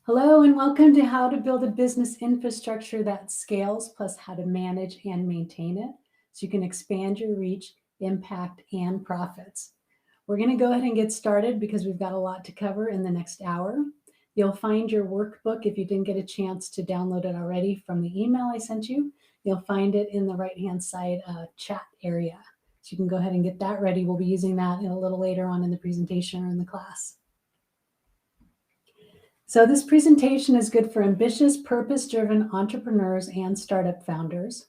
Hello and welcome to How to Build a Business Infrastructure That Scales, plus how to manage and maintain it so you can expand your reach, impact, and profits. We're going to go ahead and get started because we've got a lot to cover in the next hour. You'll find your workbook, if you didn't get a chance to download it already from the email I sent you, you'll find it in the right-hand side chat area. So you can go ahead and get that ready. We'll be using that a little later on in the presentation or in the class. So this presentation is good for ambitious, purpose-driven entrepreneurs and startup founders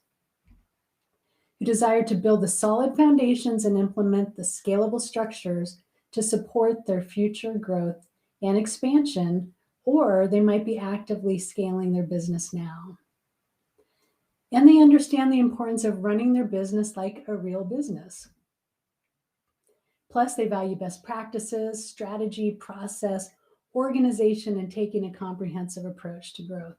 who desire to build the solid foundations and implement the scalable structures to support their future growth and expansion, or they might be actively scaling their business now. And they understand the importance of running their business like a real business. Plus, they value best practices, strategy, process, organization, and taking a comprehensive approach to growth.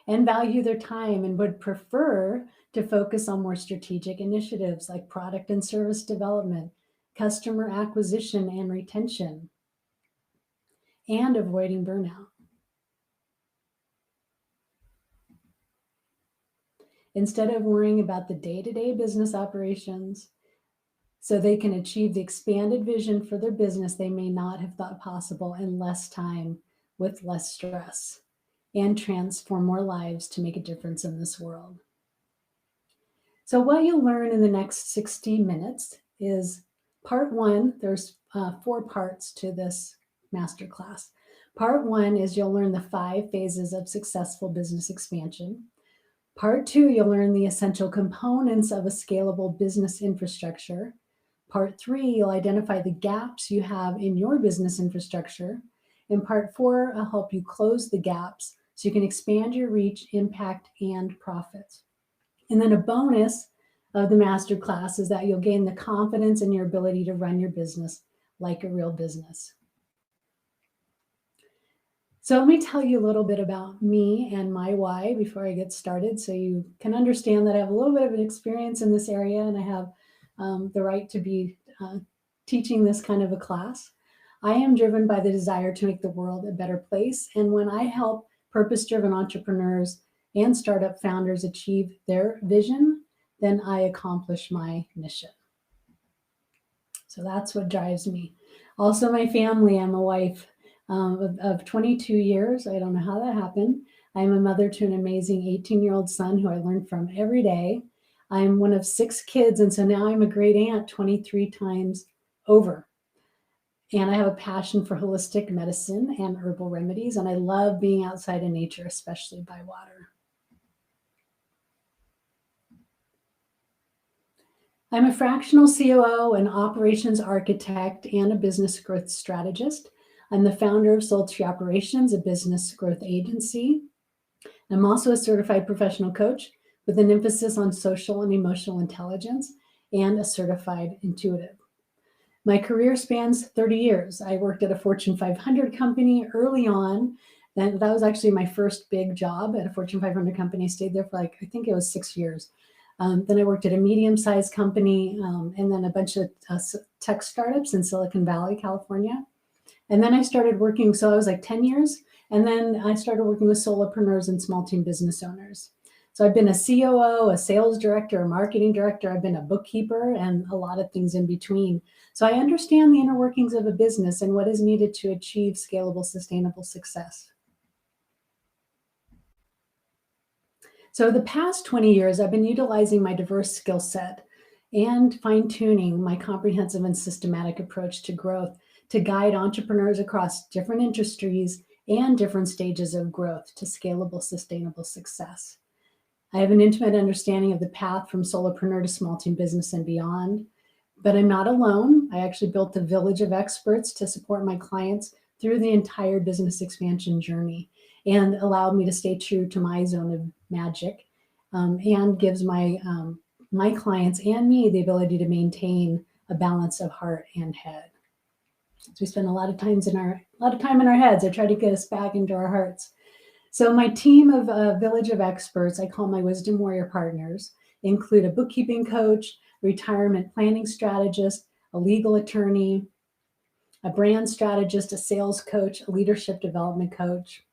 And value their time and would prefer to focus on more strategic initiatives like product and service development, customer acquisition and retention, and avoiding burnout. Instead of worrying about the day-to-day business operations, so they can achieve the expanded vision for their business they may not have thought possible in less time with less stress, and transform more lives to make a difference in this world. So what you'll learn in the next 60 minutes is part one. There's 4 parts to this masterclass. Part one is you'll learn the 5 phases of successful business expansion. Part 2, you'll learn the essential components of a scalable business infrastructure. Part 3, you'll identify the gaps you have in your business infrastructure. And part 4, I'll help you close the gaps so you can expand your reach, impact, and profits. And then a bonus of the masterclass is that you'll gain the confidence in your ability to run your business like a real business. So let me tell you a little bit about me and my why before I get started, so you can understand that I have a little bit of an experience in this area and I have the right to be teaching this kind of a class. I am driven by the desire to make the world a better place. And when I help purpose-driven entrepreneurs and startup founders achieve their vision, then I accomplish my mission. So that's what drives me. Also, my family. I'm a wife of 22 years. I don't know how that happened. I'm a mother to an amazing 18-year-old son who I learn from every day. I'm one of 6 kids, and so now I'm a great aunt 23 times over. And I have a passion for holistic medicine and herbal remedies, and I love being outside in nature, especially by water. I'm a fractional COO, an operations architect, and a business growth strategist. I'm the founder of Soul Tree Operations, a business growth agency. I'm also a certified professional coach with an emphasis on social and emotional intelligence, and a certified intuitive. My career spans 30 years. I worked at a Fortune 500 company early on. That was actually my first big job at a Fortune 500 company. I stayed there for I think it was 6 years. Then I worked at a medium-sized company and then a bunch of tech startups in Silicon Valley, California. And then I started working, so I was 10 years. And then I started working with solopreneurs and small team business owners. So I've been a COO, a sales director, a marketing director. I've been a bookkeeper and a lot of things in between. So I understand the inner workings of a business and what is needed to achieve scalable, sustainable success. So the past 20 years, I've been utilizing my diverse skill set and fine-tuning my comprehensive and systematic approach to growth to guide entrepreneurs across different industries and different stages of growth to scalable, sustainable success. I have an intimate understanding of the path from solopreneur to small team business and beyond, but I'm not alone. I actually built a village of experts to support my clients through the entire business expansion journey and allowed me to stay true to my zone of magic and gives my clients and me the ability to maintain a balance of heart and head. So we spend a lot of time in our heads. I try to get us back into our hearts. So my team of village of experts, I call my Wisdom Warrior partners, include a bookkeeping coach, retirement planning strategist, a legal attorney, a brand strategist, a sales coach, a leadership development coach,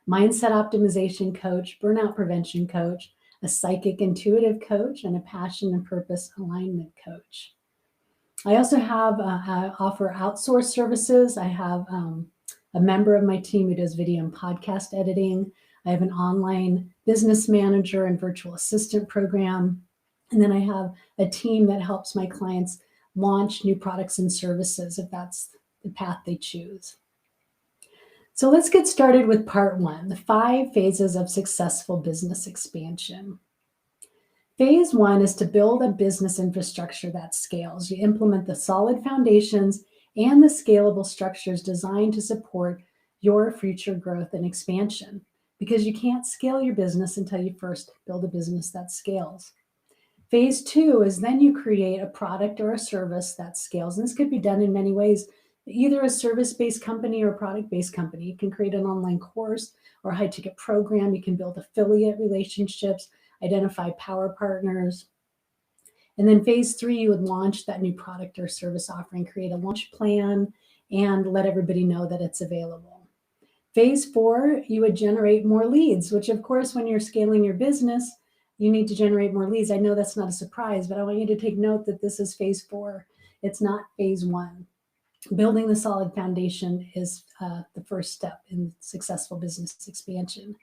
mindset optimization coach, burnout prevention coach, a psychic intuitive coach, and a passion and purpose alignment coach. I also have I offer outsourced services. I have a member of my team who does video and podcast editing. I have an online business manager and virtual assistant program. And then I have a team that helps my clients launch new products and services if that's the path they choose. So let's get started with part one, the 5 phases of successful business expansion. Phase 1 is to build a business infrastructure that scales. You implement the solid foundations and the scalable structures designed to support your future growth and expansion, because you can't scale your business until you first build a business that scales. Phase 2 is then you create a product or a service that scales. And this could be done in many ways, either a service-based company or a product-based company. You can create an online course or a high-ticket program. You can build affiliate relationships, identify power partners. And then phase 3, you would launch that new product or service offering, create a launch plan, and let everybody know that it's available. Phase 4, you would generate more leads, which of course, when you're scaling your business, you need to generate more leads. I know that's not a surprise, but I want you to take note that this is phase 4. It's not phase 1. Building the solid foundation is the first step in successful business expansion.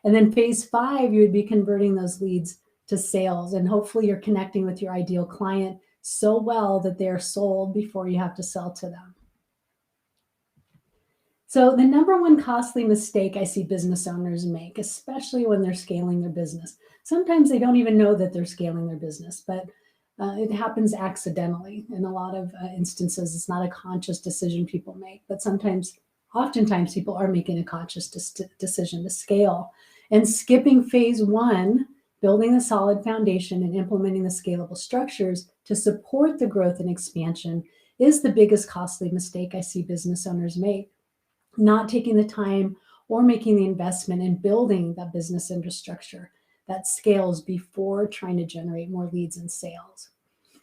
And then phase 5, you would be converting those leads to sales. And hopefully you're connecting with your ideal client so well that they're sold before you have to sell to them. So the number one costly mistake I see business owners make, especially when they're scaling their business, sometimes they don't even know that they're scaling their business, but it happens accidentally. In a lot of instances, it's not a conscious decision people make, but oftentimes people are making a conscious decision to scale. And skipping phase 1, building the solid foundation and implementing the scalable structures to support the growth and expansion is the biggest costly mistake I see business owners make. Not taking the time or making the investment in building that business infrastructure that scales before trying to generate more leads and sales.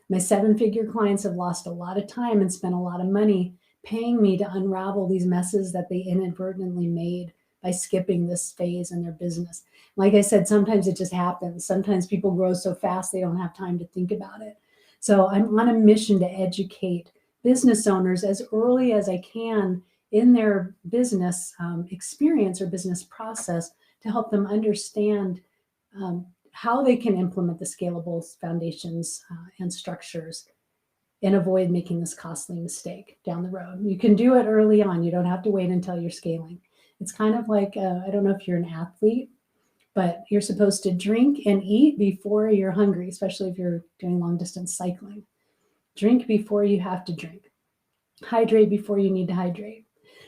My 7-figure clients have lost a lot of time and spent a lot of money paying me to unravel these messes that they inadvertently made by skipping this phase in their business. Like I said, sometimes it just happens. Sometimes people grow so fast they don't have time to think about it. So I'm on a mission to educate business owners as early as I can in their business experience or business process to help them understand how they can implement the scalable foundations and structures and avoid making this costly mistake down the road. You can do it early on. You don't have to wait until you're scaling. It's kind of like, I don't know if you're an athlete, but you're supposed to drink and eat before you're hungry, especially if you're doing long distance cycling. Drink before you have to drink. Hydrate before you need to hydrate.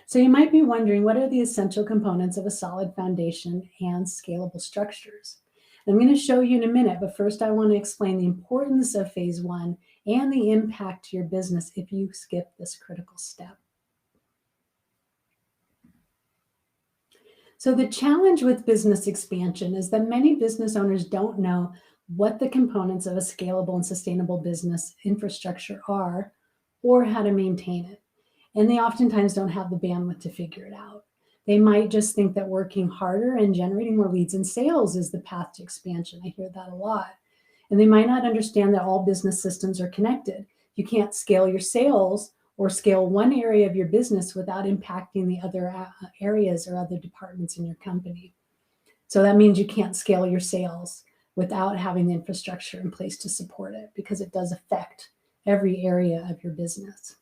So you might be wondering, what are the essential components of a solid foundation and scalable structures? I'm going to show you in a minute, but first I want to explain the importance of phase 1 and the impact to your business if you skip this critical step. So the challenge with business expansion is that many business owners don't know what the components of a scalable and sustainable business infrastructure are or how to maintain it. And they oftentimes don't have the bandwidth to figure it out. They might just think that working harder and generating more leads and sales is the path to expansion. I hear that a lot. And they might not understand that all business systems are connected. You can't scale your sales or scale one area of your business without impacting the other areas or other departments in your company. So that means you can't scale your sales without having the infrastructure in place to support it, because it does affect every area of your business.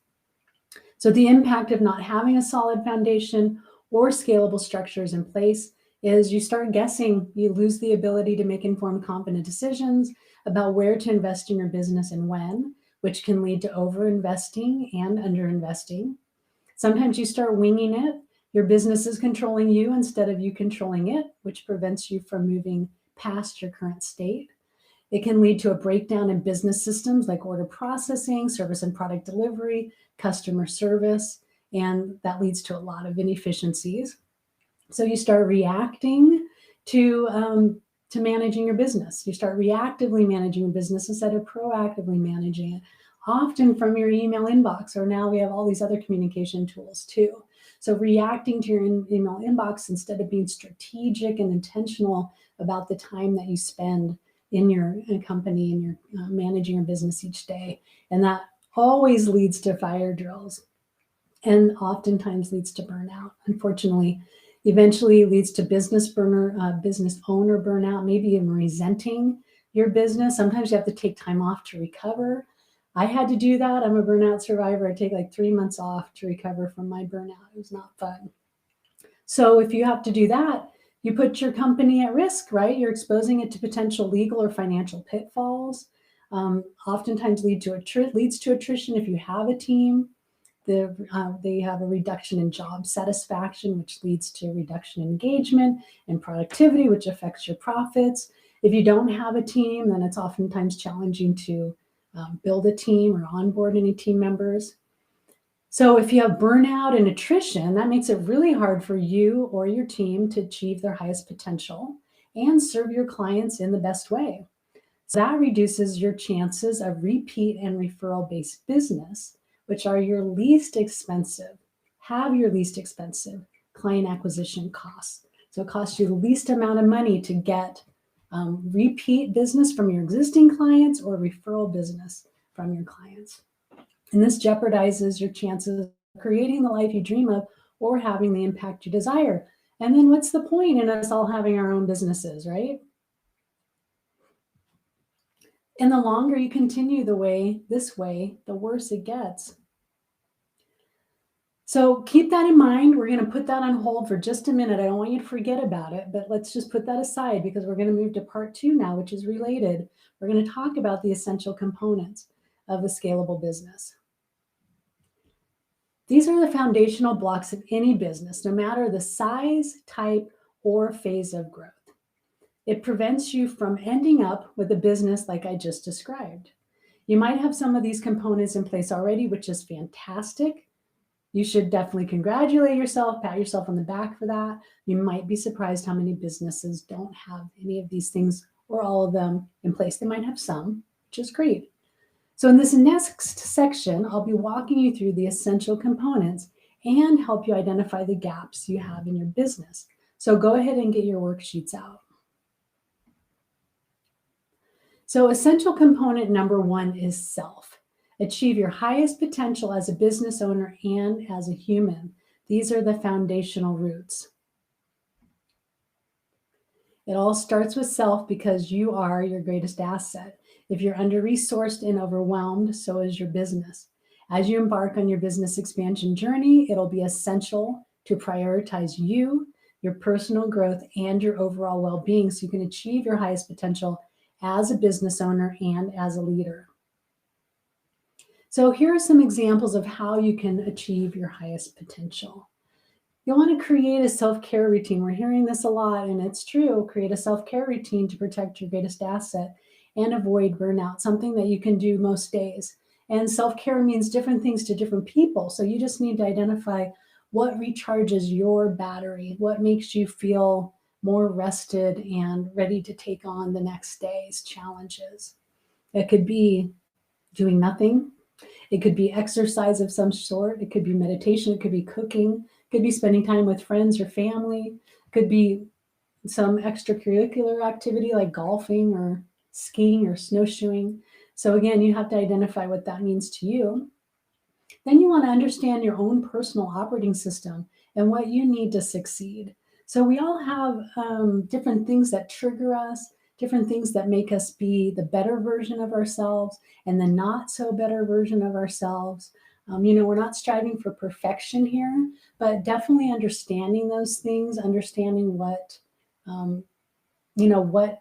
So the impact of not having a solid foundation or scalable structures in place is you start guessing. You lose the ability to make informed, confident decisions about where to invest in your business and when, which can lead to over-investing and under-investing. Sometimes you start winging it. Your business is controlling you instead of you controlling it, which prevents you from moving past your current state. It can lead to a breakdown in business systems like order processing, service and product delivery, customer service, and that leads to a lot of inefficiencies. So you start reacting to managing your business. You start reactively managing your business instead of proactively managing it. often from your email inbox, or now we have all these other communication tools too. So reacting to your email inbox instead of being strategic and intentional about the time that you spend in your company and you're managing your business each day. And that always leads to fire drills and oftentimes leads to burnout. Unfortunately, eventually leads to business owner burnout, maybe even resenting your business. Sometimes you have to take time off to recover. I had to do that. I'm a burnout survivor. I take like 3 months off to recover from my burnout. It was not fun. So if you have to do that, you put your company at risk, right? You're exposing it to potential legal or financial pitfalls. Oftentimes leads to attrition if you have a team. They have a reduction in job satisfaction, which leads to a reduction in engagement and productivity, which affects your profits. If you don't have a team, then it's oftentimes challenging to build a team or onboard any team members. So if you have burnout and attrition, that makes it really hard for you or your team to achieve their highest potential and serve your clients in the best way. So that reduces your chances of repeat and referral-based business, which are your least expensive client acquisition costs. So it costs you the least amount of money to get repeat business from your existing clients or referral business from your clients. And this jeopardizes your chances of creating the life you dream of or having the impact you desire. And then what's the point in us all having our own businesses, right? And the longer you continue this way, the worse it gets. So keep that in mind. We're going to put that on hold for just a minute. I don't want you to forget about it, but let's just put that aside because we're going to move to part 2 now, which is related. We're going to talk about the essential components of a scalable business. These are the foundational blocks of any business, no matter the size, type, or phase of growth. It prevents you from ending up with a business like I just described. You might have some of these components in place already, which is fantastic. You should definitely congratulate yourself, pat yourself on the back for that. You might be surprised how many businesses don't have any of these things or all of them in place. They might have some, which is great. So in this next section, I'll be walking you through the essential components and help you identify the gaps you have in your business. So go ahead and get your worksheets out. So essential component number 1 is self. Achieve your highest potential as a business owner and as a human. These are the foundational roots. It all starts with self because you are your greatest asset. If you're under-resourced and overwhelmed, so is your business. As you embark on your business expansion journey, it'll be essential to prioritize you, your personal growth, and your overall well-being so you can achieve your highest potential as a business owner and as a leader. So here are some examples of how you can achieve your highest potential. You want to create a self-care routine. We're hearing this a lot, and it's true. Create a self-care routine to protect your greatest asset and avoid burnout, something that you can do most days. And self-care means different things to different people. So you just need to identify what recharges your battery, what makes you feel more rested and ready to take on the next day's challenges. It could be doing nothing. It could be exercise of some sort. It could be meditation. It could be cooking. It could be spending time with friends or family. It could be some extracurricular activity like golfing or skiing or snowshoeing. So again, you have to identify what that means to you. Then you want to understand your own personal operating system and what you need to succeed. So we all have different things that trigger us, different things that make us be the better version of ourselves and the not so better version of ourselves. We're not striving for perfection here, but definitely understanding those things, understanding what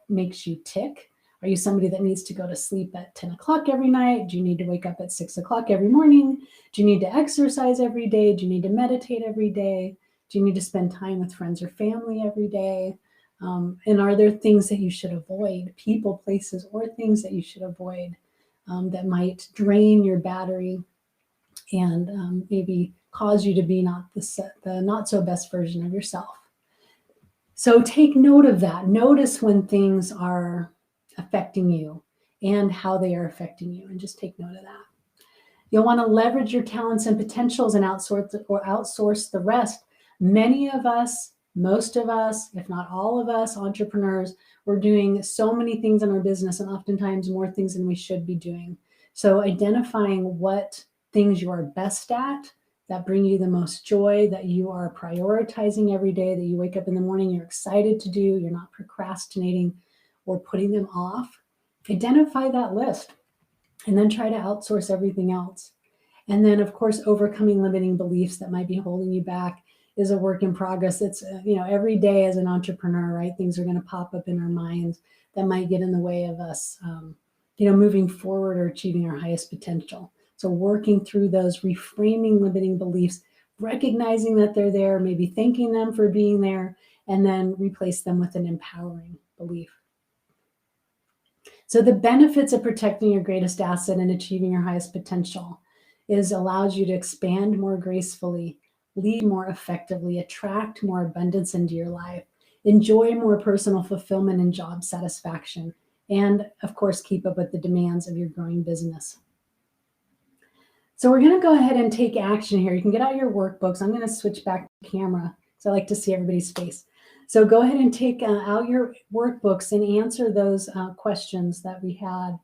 makes you tick. Are you somebody that needs to go to sleep at 10 o'clock every night? Do you need to wake up at 6 o'clock every morning? Do you need to exercise every day? Do you need to meditate every day? Do you need to spend time with friends or family every day? And are there things that you should avoid, people, places, or things that you should avoid that might drain your battery and maybe cause you to be the not so best version of yourself? So take note of that. Notice when things are affecting you and how they are affecting you, and just take note of that. You'll want to leverage your talents and potentials and outsource the rest. Many of us, most of us, if not all of us, entrepreneurs, we're doing so many things in our business and oftentimes more things than we should be doing. So identifying what things you are best at that bring you the most joy, that you are prioritizing every day, that you wake up in the morning, you're excited to do, you're not procrastinating or putting them off. Identify that list and then try to outsource everything else. And then, of course, overcoming limiting beliefs that might be holding you back is a work in progress. It's, every day as an entrepreneur, right? Things are going to pop up in our minds that might get in the way of us, moving forward or achieving our highest potential. So working through those, reframing limiting beliefs, recognizing that they're there, maybe thanking them for being there, and then replace them with an empowering belief. So the benefits of protecting your greatest asset and achieving your highest potential is allows you to expand more gracefully, lead more effectively, attract more abundance into your life, enjoy more personal fulfillment and job satisfaction, and of course, keep up with the demands of your growing business. So we're going to go ahead and take action here. You can get out your workbooks. I'm going to switch back to camera because I like to see everybody's face. So go ahead and take out your workbooks and answer those questions that we had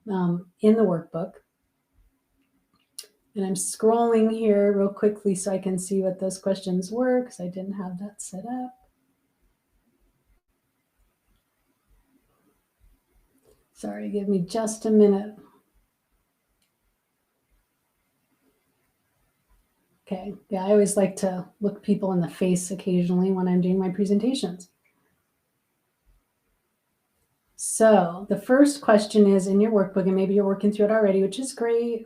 in the workbook. And I'm scrolling here real quickly so I can see what those questions were because I didn't have that set up. Sorry, give me just a minute. Okay, yeah, I always like to look people in the face occasionally when I'm doing my presentations. So the first question is in your workbook, and maybe you're working through it already, which is great.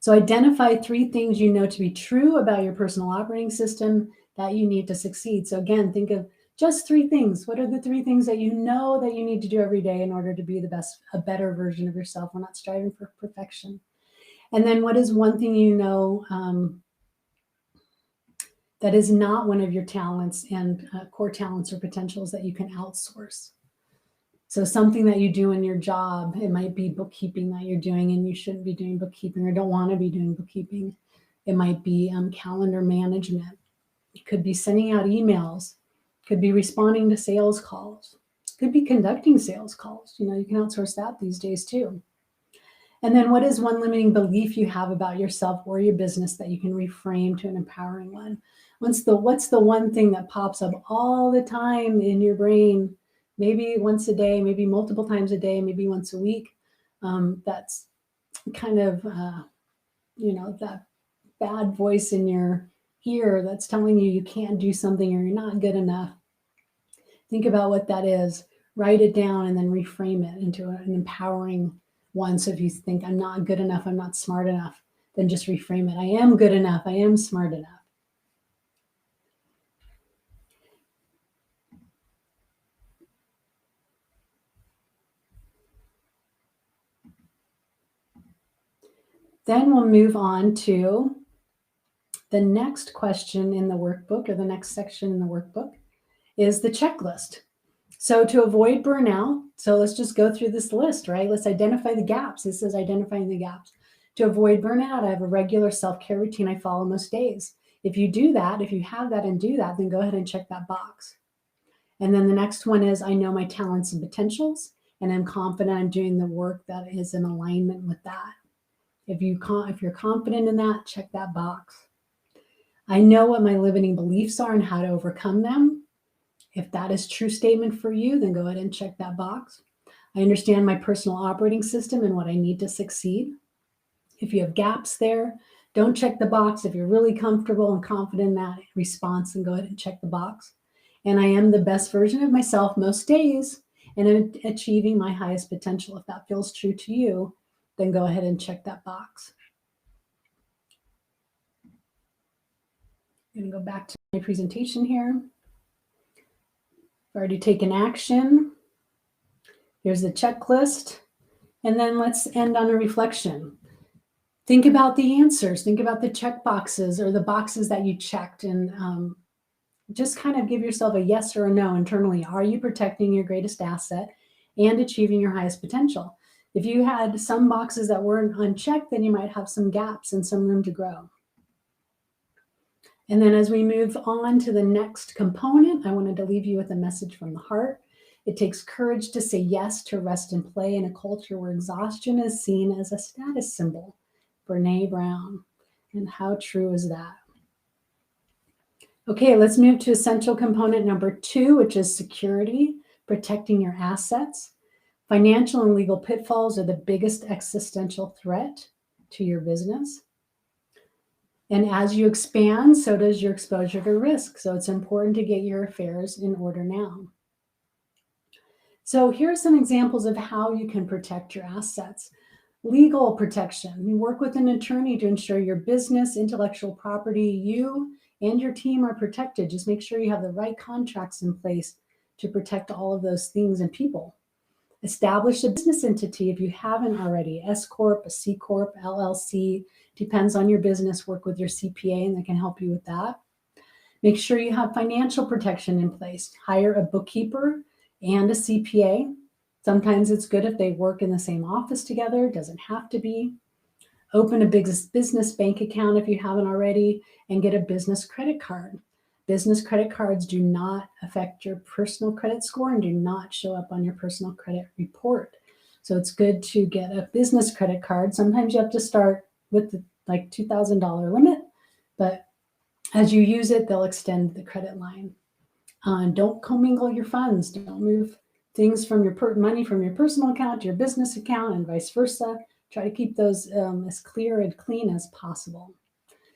So identify 3 things you know to be true about your personal operating system that you need to succeed. So again, think of just 3 things. What are the 3 things that you know that you need to do every day in order to be a better version of yourself? We're not striving for perfection. And then what is one thing you know that is not one of your talents and core talents or potentials that you can outsource? So something that you do in your job, it might be bookkeeping that you're doing and you shouldn't be doing bookkeeping or don't want to be doing bookkeeping. It might be calendar management. It could be sending out emails. It could be responding to sales calls. It could be conducting sales calls. You can outsource that these days too. And then what is one limiting belief you have about yourself or your business that you can reframe to an empowering one? What's the one thing that pops up all the time in your brain? Maybe once a day, maybe multiple times a day, maybe once a week. That's kind of, that bad voice in your ear that's telling you you can't do something or you're not good enough. Think about what that is. Write it down and then reframe it into an empowering one. So if you think I'm not good enough, I'm not smart enough, then just reframe it. I am good enough. I am smart enough. Then we'll move on to the next question in the workbook, or the next section in the workbook, is the checklist. So to avoid burnout, so let's just go through this list, right? Let's identify the gaps. This is identifying the gaps. To avoid burnout, I have a regular self-care routine I follow most days. If you do that, if you have that and do that, then go ahead and check that box. And then the next one is I know my talents and potentials, and I'm confident I'm doing the work that is in alignment with that. If you're confident in that, check that box. I know what my limiting beliefs are and how to overcome them. If that is a true statement for you, then go ahead and check that box. I understand my personal operating system and what I need to succeed. If you have gaps there, don't check the box. If you're really comfortable and confident in that response, then go ahead and check the box. And I am the best version of myself most days and I'm achieving my highest potential. If that feels true to you, then go ahead and check that box. I'm going to go back to my presentation here. I've already taken action. Here's the checklist. And then let's end on a reflection. Think about the answers. Think about the check boxes or the boxes that you checked, and just kind of give yourself a yes or a no internally. Are you protecting your greatest asset and achieving your highest potential? If you had some boxes that weren't unchecked, then you might have some gaps and some room to grow. And then as we move on to the next component, I wanted to leave you with a message from the heart. It takes courage to say yes to rest and play in a culture where exhaustion is seen as a status symbol. Brene Brown. And how true is that? Okay, let's move to essential component number 2, which is security, protecting your assets. Financial and legal pitfalls are the biggest existential threat to your business. And as you expand, so does your exposure to risk. So it's important to get your affairs in order now. So here are some examples of how you can protect your assets. Legal protection. You work with an attorney to ensure your business, intellectual property, you and your team are protected. Just make sure you have the right contracts in place to protect all of those things and people. Establish a business entity if you haven't already. S Corp, a C Corp, LLC, depends on your business. Work with your CPA and they can help you with that. Make sure you have financial protection in place. Hire a bookkeeper and a CPA. Sometimes it's good if they work in the same office together. It doesn't have to be. Open a business bank account if you haven't already, and get a business credit card. Business credit cards do not affect your personal credit score and do not show up on your personal credit report. So it's good to get a business credit card. Sometimes you have to start with the like $2,000 limit, but as you use it, they'll extend the credit line. Don't commingle your funds. Don't move things from your money from your personal account to your business account and vice versa. Try to keep those as clear and clean as possible.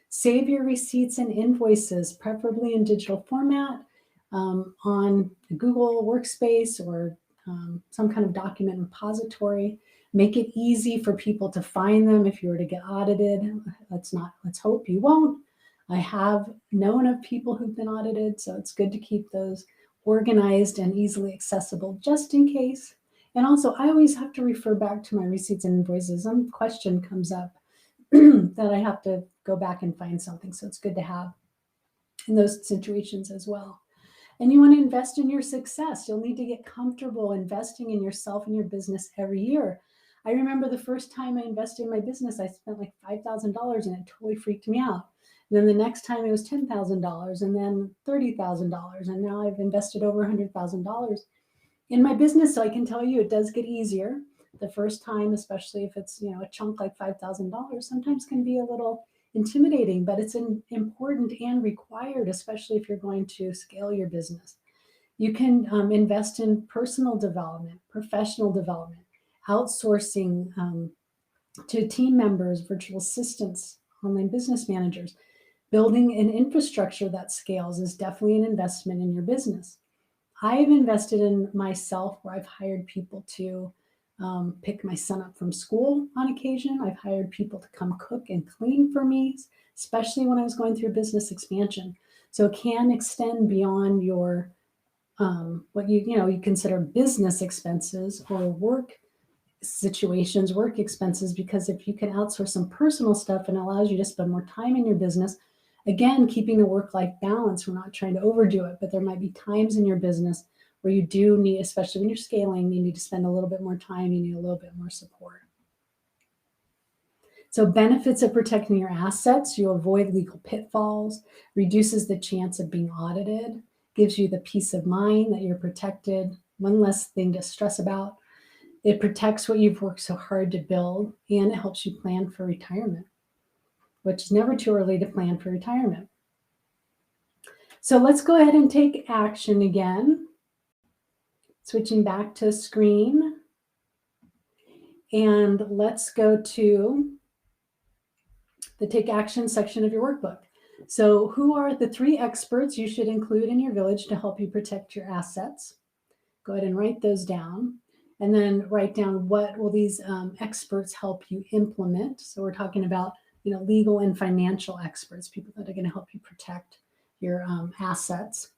Save your receipts and invoices, preferably in digital format, on Google Workspace or some kind of document repository. Make it easy for people to find them if you were to get audited. Let's hope you won't. I have known of people who've been audited, so it's good to keep those organized and easily accessible just in case. And also, I always have to refer back to my receipts and invoices. Some question comes up that I have to go back and find something. So it's good to have in those situations as well. And you want to invest in your success. You'll need to get comfortable investing in yourself and your business every year. I remember the first time I invested in my business, I spent like $5,000 and it totally freaked me out. And then the next time it was $10,000 and then $30,000. And now I've invested over $100,000 in my business. So I can tell you it does get easier. The first time, especially if it's a chunk like $5,000, sometimes can be a little intimidating, but it's important and required, especially if you're going to scale your business. You can invest in personal development, professional development, outsourcing to team members, virtual assistants, online business managers. Building an infrastructure that scales is definitely an investment in your business. I've invested in myself where I've hired people to pick my son up from school on occasion. I've hired people to come cook and clean for me, especially when I was going through business expansion. So it can extend beyond your what you consider business expenses or work situations, work expenses, because if you can outsource some personal stuff and allows you to spend more time in your business, again, keeping the work-life balance, we're not trying to overdo it, but there might be times in your business where you do need, especially when you're scaling, you need to spend a little bit more time, you need a little bit more support. So benefits of protecting your assets: you avoid legal pitfalls, reduces the chance of being audited, gives you the peace of mind that you're protected, one less thing to stress about. It protects what you've worked so hard to build, and it helps you plan for retirement, which is never too early to plan for retirement. So let's go ahead and take action again. Switching back to screen. And let's go to the take action section of your workbook. So who are the 3 experts you should include in your village to help you protect your assets? Go ahead and write those down. And then write down what will these experts help you implement. So we're talking about legal and financial experts, people that are going to help you protect your assets.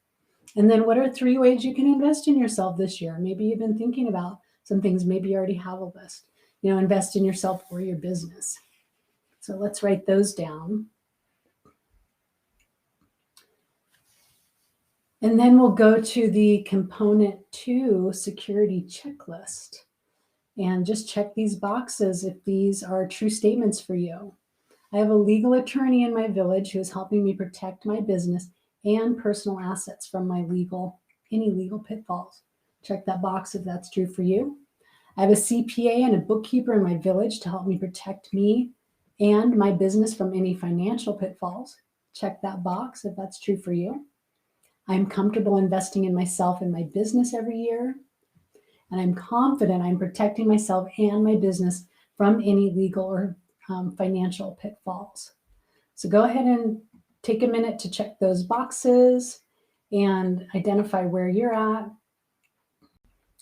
And then what are 3 ways you can invest in yourself this year? Maybe you've been thinking about some things, maybe you already have a list. Invest in yourself or your business. So let's write those down. And then we'll go to the component 2 security checklist. and just check these boxes if these are true statements for you. I have a legal attorney in my village who is helping me protect my business and personal assets from any legal pitfalls. Check that box if that's true for you. I have a CPA and a bookkeeper in my village to help me protect me and my business from any financial pitfalls. Check that box if that's true for you. I'm comfortable investing in myself and my business every year. And I'm confident I'm protecting myself and my business from any legal or financial pitfalls. So go ahead and take a minute to check those boxes and identify where you're at.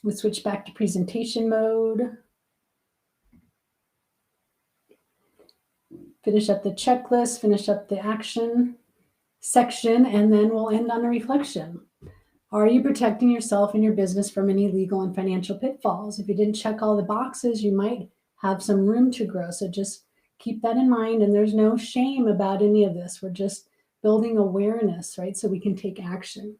We'll switch back to presentation mode. Finish up the checklist, finish up the action section, and then we'll end on a reflection. Are you protecting yourself and your business from any legal and financial pitfalls? If you didn't check all the boxes, you might have some room to grow. So just keep that in mind. And there's no shame about any of this. We're just building awareness, right? So we can take action.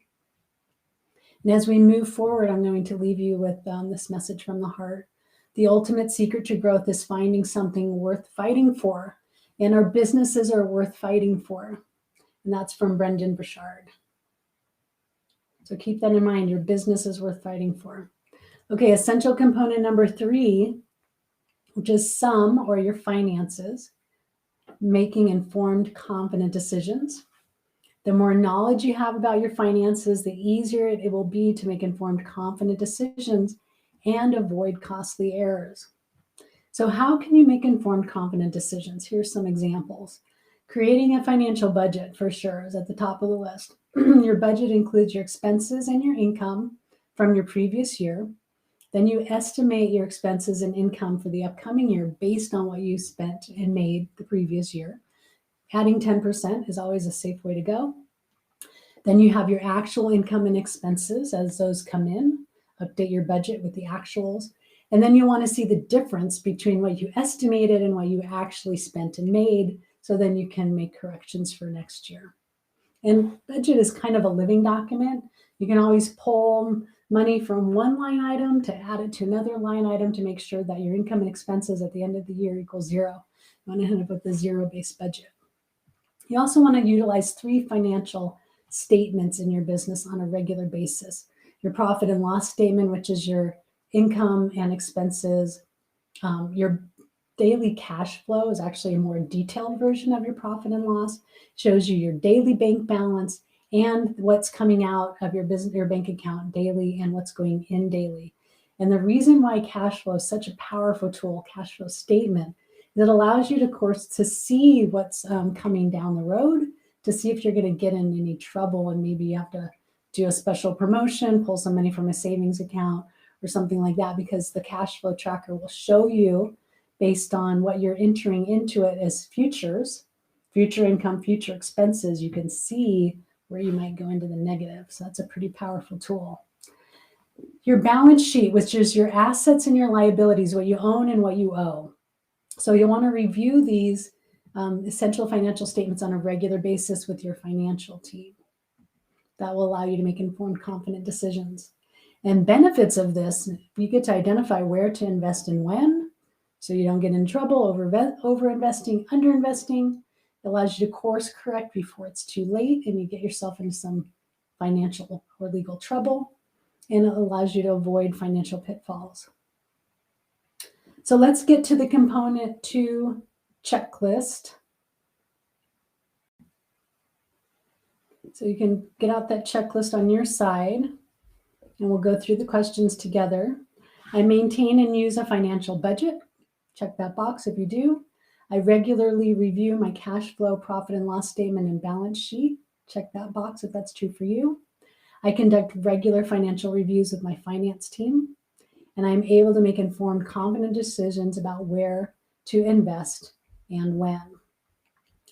And as we move forward, I'm going to leave you with this message from the heart. The ultimate secret to growth is finding something worth fighting for. And our businesses are worth fighting for. And that's from Brendan Burchard. So keep that in mind. Your business is worth fighting for. Okay, essential component number 3, which is SUM, or your finances, making informed, confident decisions. The more knowledge you have about your finances, the easier it will be to make informed, confident decisions and avoid costly errors. So how can you make informed, confident decisions? Here's some examples. Creating a financial budget, for sure, is at the top of the list. Your budget includes your expenses and your income from your previous year. Then you estimate your expenses and income for the upcoming year based on what you spent and made the previous year. Adding 10% is always a safe way to go. Then you have your actual income and expenses as those come in. Update your budget with the actuals. And then you want to see the difference between what you estimated and what you actually spent and made, so then you can make corrections for next year. And budget is kind of a living document. You can always pull money from one line item to add it to another line item to make sure that your income and expenses at the end of the year equals 0. You want to end up with a zero-based budget. You also want to utilize 3 financial statements in your business on a regular basis. Your profit and loss statement, which is your income and expenses. Your daily cash flow is actually a more detailed version of your profit and loss. Shows you your daily bank balance and what's coming out of your bank account daily and what's going in daily. And the reason why cash flow is such a powerful tool, cash flow statement, is it allows you to see what's coming down the road, to see if you're going to get in any trouble and maybe you have to do a special promotion, pull some money from a savings account or something like that, because the cash flow tracker will show you based on what you're entering into it as futures, future income, future expenses. You can see where you might go into the negative. So that's a pretty powerful tool. Your balance sheet, which is your assets and your liabilities, what you own and what you owe. So you'll want to review these essential financial statements on a regular basis with your financial team. That will allow you to make informed, confident decisions. And benefits of this, you get to identify where to invest and when, so you don't get in trouble over investing, under investing. It allows you to course correct before it's too late and you get yourself into some financial or legal trouble. And it allows you to avoid financial pitfalls. So let's get to the component 2 checklist. So you can get out that checklist on your side and we'll go through the questions together. I maintain and use a financial budget. Check that box if you do. I regularly review my cash flow, profit and loss statement and balance sheet. Check that box if that's true for you. I conduct regular financial reviews with my finance team, and I'm able to make informed, confident decisions about where to invest and when.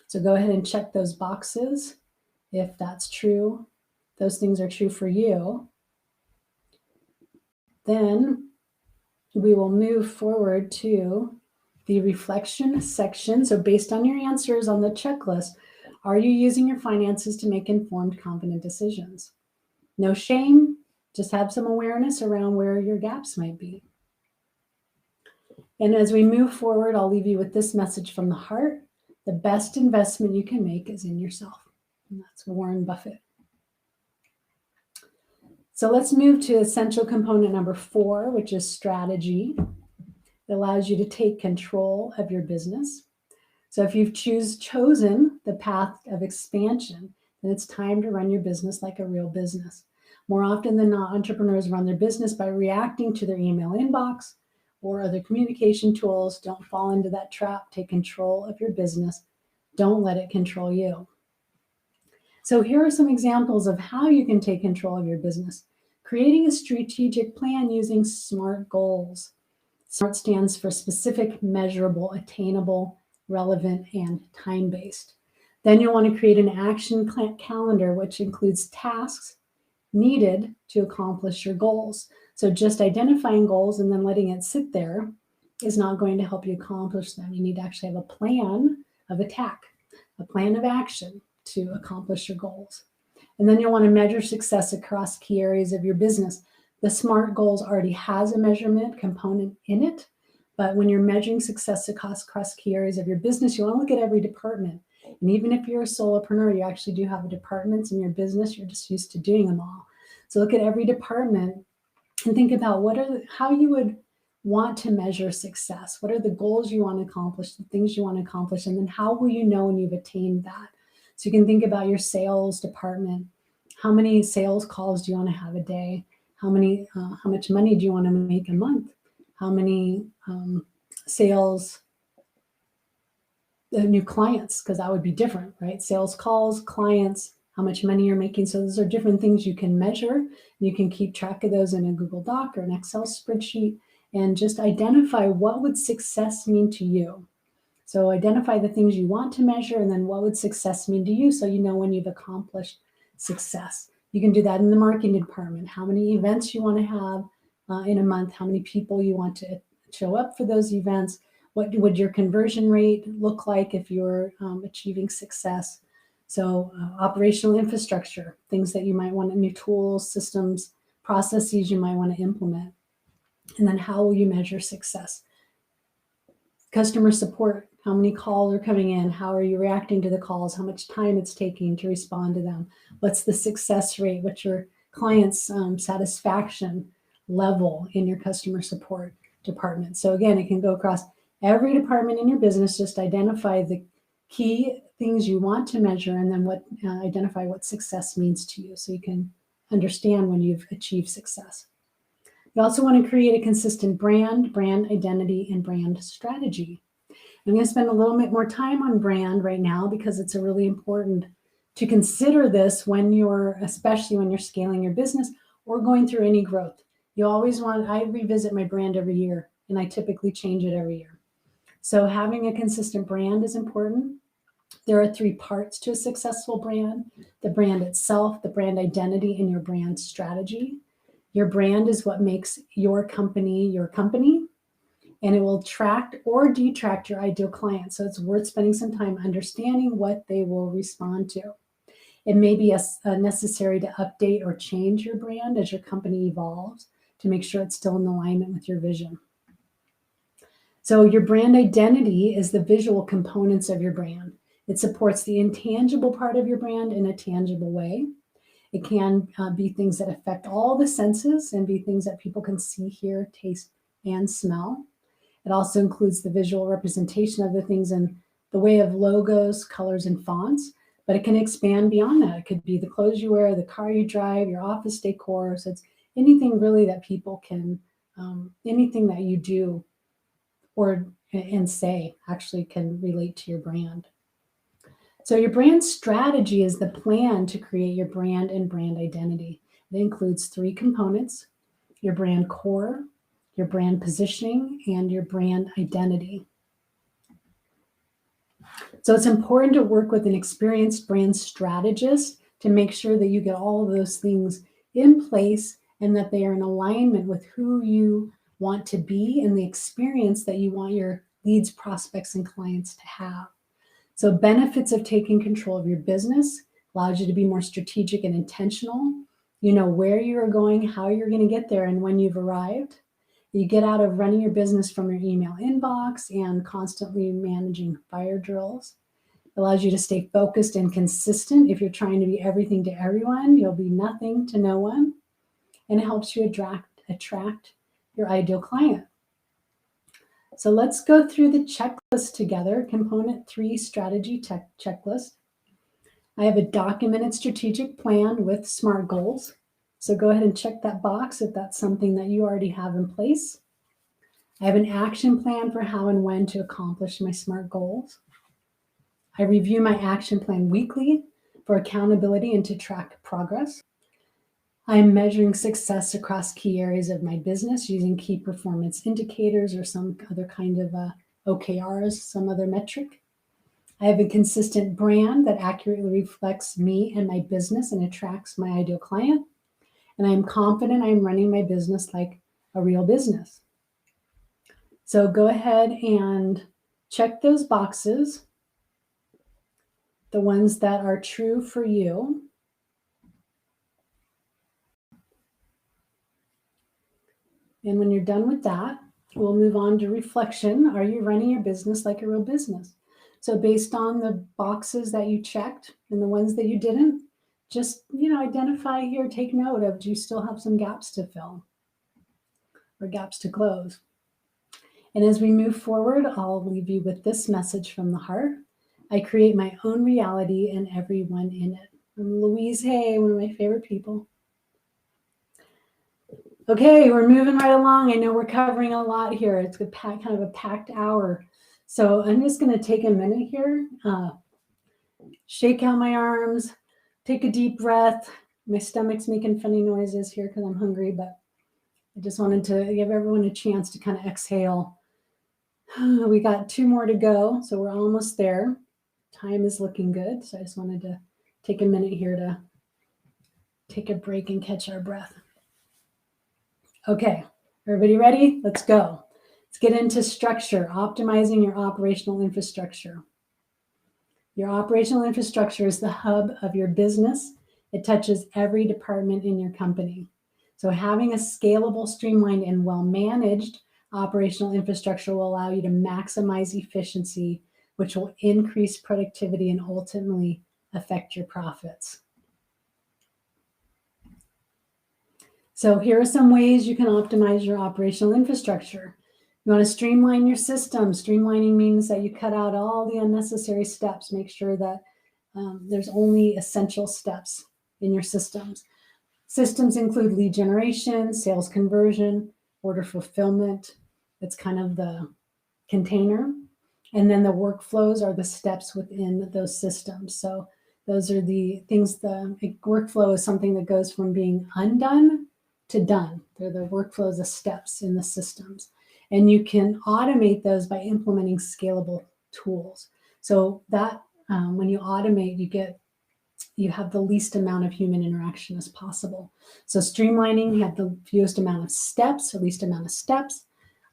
So go ahead and check those boxes if that's true. Those things are true for you. Then we will move forward to the reflection section. So based on your answers on the checklist, are you using your finances to make informed, confident decisions? No shame, just have some awareness around where your gaps might be. And as we move forward, I'll leave you with this message from the heart. The best investment you can make is in yourself. And that's Warren Buffett. So let's move to essential component number 4, which is strategy. It allows you to take control of your business. So if you've chosen the path of expansion, then it's time to run your business like a real business. More often than not, entrepreneurs run their business by reacting to their email inbox or other communication tools. Don't fall into that trap. Take control of your business. Don't let it control you. So here are some examples of how you can take control of your business. Creating a strategic plan using SMART goals. SMART stands for specific, measurable, attainable, relevant, and time-based. Then you'll want to create an action calendar, which includes tasks needed to accomplish your goals. So just identifying goals and then letting it sit there is not going to help you accomplish them. You need to actually have a plan of attack, a plan of action to accomplish your goals. And then you'll want to measure success across key areas of your business. The SMART goals already has a measurement component in it, but when you're measuring success across key areas of your business, you want to look at every department. And even if you're a solopreneur, you actually do have departments in your business. You're just used to doing them all. So look at every department and think about how you would want to measure success. What are the goals you want to accomplish, the things you want to accomplish, and then how will you know when you've attained that? So you can think about your sales department. How many sales calls do you want to have a day? How much money do you want to make a month? How many sales, new clients, because that would be different, right? Sales calls, clients, how much money you're making. So those are different things you can measure. You can keep track of those in a Google Doc or an Excel spreadsheet and just identify what would success mean to you. So identify the things you want to measure and then what would success mean to you so you know when you've accomplished success. You can do that in the marketing department. How many events you want to have in a month, how many people you want to show up for those events, what would your conversion rate look like if you're achieving success. So operational infrastructure, things that you might want, new tools, systems, processes you might want to implement. And then how will you measure success? Customer support, how many calls are coming in? How are you reacting to the calls? How much time it's taking to respond to them? What's the success rate? What's your client's satisfaction level in your customer support department? So again, it can go across every department in your business. Just identify the key things you want to measure and then identify what success means to you so you can understand when you've achieved success. You also want to create a consistent brand identity, and brand strategy. I'm going to spend a little bit more time on brand right now because it's really important to consider this especially when you're scaling your business or going through any growth. I revisit my brand every year and I typically change it every year. So having a consistent brand is important. There are 3 parts to a successful brand: the brand itself, the brand identity, and your brand strategy. Your brand is what makes your company, and it will attract or detract your ideal client. So it's worth spending some time understanding what they will respond to. It may be necessary to update or change your brand as your company evolves to make sure it's still in alignment with your vision. So your brand identity is the visual components of your brand. It supports the intangible part of your brand in a tangible way. It can be things that affect all the senses and be things that people can see, hear, taste, and smell. It also includes the visual representation of the things in the way of logos, colors, and fonts, but it can expand beyond that. It could be the clothes you wear, the car you drive, your office decor. So it's anything really that people can, anything that you do and say actually can relate to your brand. So your brand strategy is the plan to create your brand and brand identity. It includes 3 components: your brand core, your brand positioning, and your brand identity. So it's important to work with an experienced brand strategist to make sure that you get all of those things in place and that they are in alignment with who you want to be and the experience that you want your leads, prospects, and clients to have. So benefits of taking control of your business allows you to be more strategic and intentional. You know where you are going, how you're going to get there, and when you've arrived. You get out of running your business from your email inbox and constantly managing fire drills. It allows you to stay focused and consistent. If you're trying to be everything to everyone, you'll be nothing to no one. And it helps you attract your ideal client. So let's go through the checklist together. Component 3 strategy checklist. I have a documented strategic plan with SMART goals. So go ahead and check that box if that's something that you already have in place. I have an action plan for how and when to accomplish my SMART goals. I review my action plan weekly for accountability and to track progress. I'm measuring success across key areas of my business using key performance indicators or some other kind of OKRs, some other metric. I have a consistent brand that accurately reflects me and my business and attracts my ideal client. And I'm confident I'm running my business like a real business. So go ahead and check those boxes, the ones that are true for you. And when you're done with that, we'll move on to reflection. Are you running your business like a real business? So based on the boxes that you checked and the ones that you didn't, just, identify here, take note of, do you still have some gaps to fill or gaps to close? And as we move forward, I'll leave you with this message from the heart. I create my own reality and everyone in it. I'm Louise Hay, one of my favorite people. Okay, we're moving right along. I know we're covering a lot here. It's kind of a packed hour. So I'm just going to take a minute here, shake out my arms, take a deep breath. My stomach's making funny noises here because I'm hungry, but I just wanted to give everyone a chance to kind of exhale. We got 2 more to go, so we're almost there. Time is looking good, so I just wanted to take a minute here to take a break and catch our breath. Okay, everybody ready? Let's go. Let's get into structure, optimizing your operational infrastructure. Your operational infrastructure is the hub of your business. It touches every department in your company. So having a scalable, streamlined, and well-managed operational infrastructure will allow you to maximize efficiency, which will increase productivity and ultimately affect your profits. So here are some ways you can optimize your operational infrastructure. You want to streamline your system. Streamlining means that you cut out all the unnecessary steps. Make sure that there's only essential steps in your systems. Systems include lead generation, sales conversion, order fulfillment. It's kind of the container. And then the workflows are the steps within those systems. So those are the things, the workflow is something that goes from being undone to done. They're the workflows, the steps in the systems. And you can automate those by implementing scalable tools. So that when you automate, you have the least amount of human interaction as possible. So streamlining, you have the fewest amount of steps, or least amount of steps.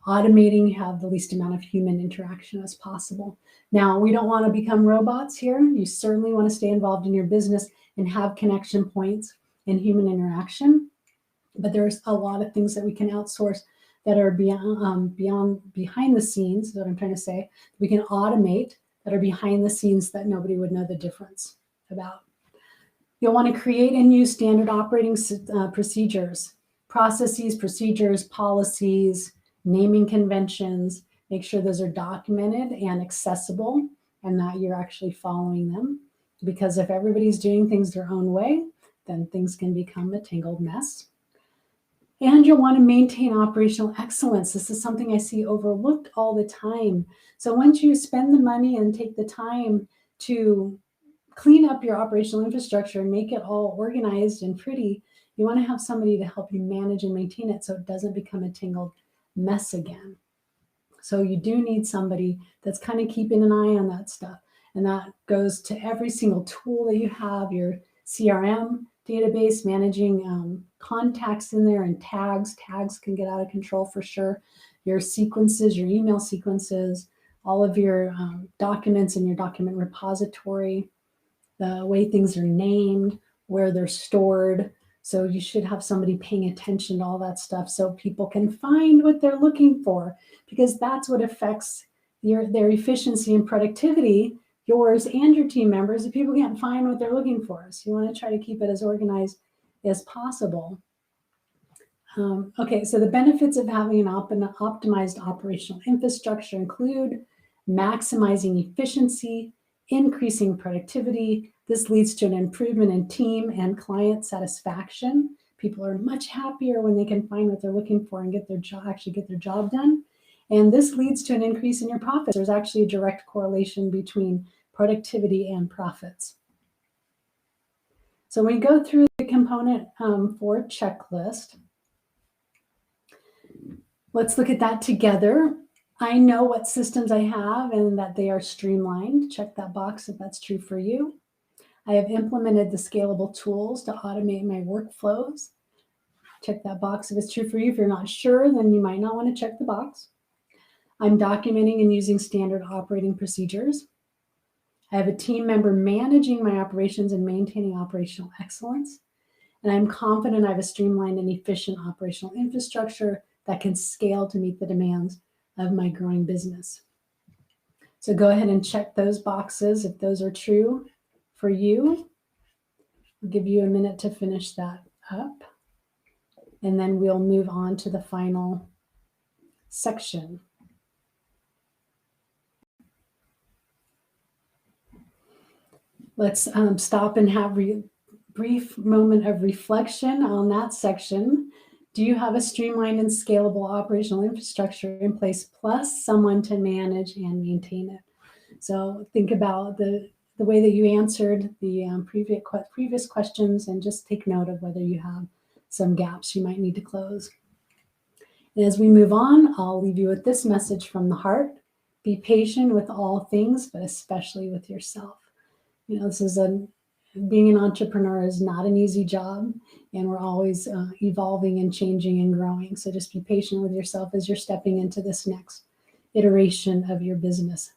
Automating, you have the least amount of human interaction as possible. Now, we don't want to become robots here. You certainly want to stay involved in your business and have connection points and human interaction. But there's a lot of things that we can outsource that are behind the scenes, is what I'm trying to say. We can automate that are behind the scenes that nobody would know the difference about. You'll want to create and use standard operating procedures, processes, procedures, policies, naming conventions. Make sure those are documented and accessible and that you're actually following them. Because if everybody's doing things their own way, then things can become a tangled mess. And you'll want to maintain operational excellence. This is something I see overlooked all the time. So once you spend the money and take the time to clean up your operational infrastructure and make it all organized and pretty, you want to have somebody to help you manage and maintain it so it doesn't become a tangled mess again. So you do need somebody that's kind of keeping an eye on that stuff. And that goes to every single tool that you have, your CRM database, managing contacts in there and tags. Tags can get out of control for sure. Your sequences, your email sequences, all of your documents in your document repository, the way things are named, where they're stored, So you should have somebody paying attention to all that stuff so people can find what they're looking for, because that's what affects their efficiency and productivity, yours and your team members, if people can't find what they're looking for. So you want to try to keep it as organized as possible. Okay, so the benefits of having an optimized operational infrastructure include maximizing efficiency, increasing productivity. This leads to an improvement in team and client satisfaction. People are much happier when they can find what they're looking for and get their job done. And this leads to an increase in your profits. There's actually a direct correlation between productivity and profits. So when we go through the component 4 checklist, let's look at that together. I know what systems I have and that they are streamlined. Check that box if that's true for you. I have implemented the scalable tools to automate my workflows. Check that box if it's true for you. If you're not sure, then you might not want to check the box. I'm documenting and using standard operating procedures. I have a team member managing my operations and maintaining operational excellence. And I'm confident I have a streamlined and efficient operational infrastructure that can scale to meet the demands of my growing business. So go ahead and check those boxes if those are true for you. I'll give you a minute to finish that up, and then we'll move on to the final section. Let's stop and have a brief moment of reflection on that section. Do you have a streamlined and scalable operational infrastructure in place, plus someone to manage and maintain it? So think about the way that you answered the previous questions, and just take note of whether you have some gaps you might need to close. And as we move on, I'll leave you with this message from the heart. Be patient with all things, but especially with yourself. You know, being an entrepreneur is not an easy job, and we're always evolving and changing and growing. So just be patient with yourself as you're stepping into this next iteration of your business.